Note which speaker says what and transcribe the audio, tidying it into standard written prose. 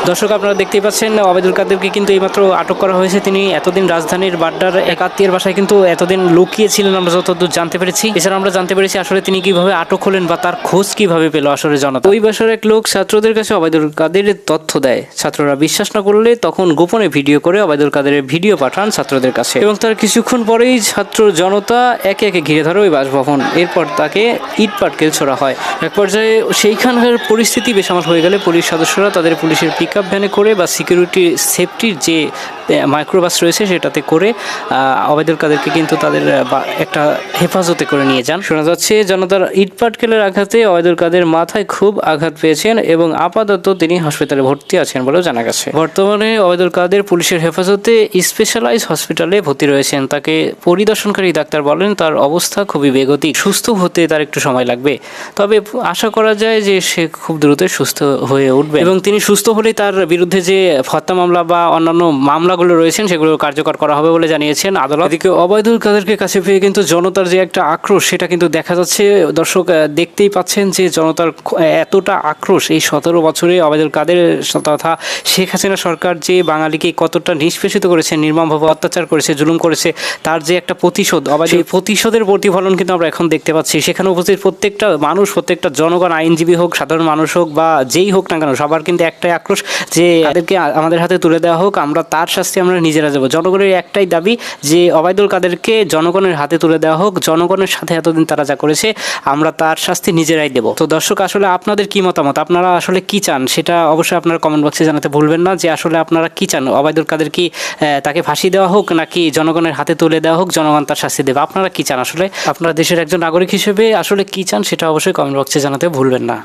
Speaker 1: দর্শক আপনারা দেখতেই পাচ্ছেন ওবায়দুল কাদেরকে কিন্তু এইমাত্র আটক করা হয়েছে। তিনি এতদিন রাজধানীর বাড্ডার এক আত্মীয়ের বাসায় কিন্তু এতদিন লুকিয়ে ছিলেন আমরা যতদূর জানতে পেরেছি। এছাড়া আমরা জানতে পেরেছি আসলে তিনি কিভাবে আটক হলেন বা তার খোঁজ কিভাবে পেল আসলে জনতা। ওই বাসার এক লোক ছাত্রদের কাছে ওবায়দুল কাদেরের তথ্য দেয়। ছাত্ররা বিশ্বাস না করলে তখন গোপনে ভিডিও করে ওবায়দুল কাদেরের ভিডিও পাঠান ছাত্রদের কাছে এবং তার কিছুক্ষণ পরেই ছাত্র জনতা একে একে ঘিরে ধরে ওই বাসভবন। এরপর তাকে ইট পাটকেল ছোড়া হয়। এক পর্যায়ে সেইখানকার পরিস্থিতি বেসামাল হয়ে গেলে পুলিশ সদস্যরা তাদের পুলিশের পিকআপ ভ্যানে করে বা সিকিউরিটি সেফটির যে মাইক্রোবাস রয়েছে সেটাতে করে ওবায়দুল কাদেরকে কিন্তু তাদের একটা হেফাজতে করে নিয়ে যান। শোনা যাচ্ছে জনতার ইট পাটকেলের আঘাতে ওবায়দুল কাদের মাথায় খুব আঘাত পেয়েছেন এবং আপাতত তিনি হাসপাতালে ভর্তি আছেন বলেও জানা গেছে। বর্তমানে ওবায়দুল কাদের পুলিশের হেফাজতে স্পেশালাইজ হসপিটালে ভর্তি রয়েছেন। তাকে পরিদর্শনকারী ডাক্তার বলেন তার অবস্থা খুবই বেগতিক, সুস্থ হতে তার একটু সময় লাগবে, তবে আশা করা যায় যে সে খুব দ্রুত সুস্থ হয়ে উঠবে এবং তিনি সুস্থ হলেই তার বিরুদ্ধে যে হত্যা মামলা বা অন্যান্য মামলাগুলো রয়েছেন সেগুলো কার্যকর করা হবে বলে জানিয়েছেন আদালত। এদিকে ওবায়দুল কাদেরকে কাছে পেয়ে কিন্তু জনতার যে একটা আক্রোশ সেটা কিন্তু দেখা যাচ্ছে। দর্শক দেখতেই পাচ্ছেন যে জনতার এতটা আক্রোশ এই 17 বছরে ওবায়দুল কাদের তথা শেখ হাসিনা সরকার যে বাঙালিকে কতটা নিষ্পেষিত করেছে, নির্মমভাবে অত্যাচার করেছে, জুলুম করেছে, তার যে একটা প্রতিশোধ, সেই প্রতিশোধের প্রতিফলন কিন্তু আমরা এখন দেখতে পাচ্ছি। সেখানে উপস্থিত প্রত্যেকটা মানুষ, প্রত্যেকটা জনগণ, আইনজীবী হোক, সাধারণ মানুষ হোক বা যেই হোক না কেন, সবার কিন্তু একটাই আক্রোশ যে তাদেরকে আমাদের হাতে তুলে দেওয়া হোক, আমরা তার শাস্তি আমরা নিজেরা দেবো। জনগণের একটাই দাবি যে ওবায়দুল কাদেরকে জনগণের হাতে তুলে দেওয়া হোক, জনগণের সাথে এতদিন তারা যা করেছে আমরা তার শাস্তি নিজেরাই দেব। তো দর্শক আসলে আপনাদের কি মতামত, আপনারা আসলে কি চান সেটা অবশ্যই আপনারা কমেন্ট বক্সে জানাতে ভুলবেন না যে আসলে আপনারা কি চান। ওবায়দুল কাদের কি তাকে ফাঁসি দেওয়া হোক নাকি জনগণের হাতে তুলে দেওয়া হোক, জনগণ তার শাস্তি দেবে? আপনারা কি চান? আসলে আপনারা দেশের একজন নাগরিক হিসেবে আসলে কি চান সেটা অবশ্যই কমেন্ট বক্সে জানাতে ভুলবেন না।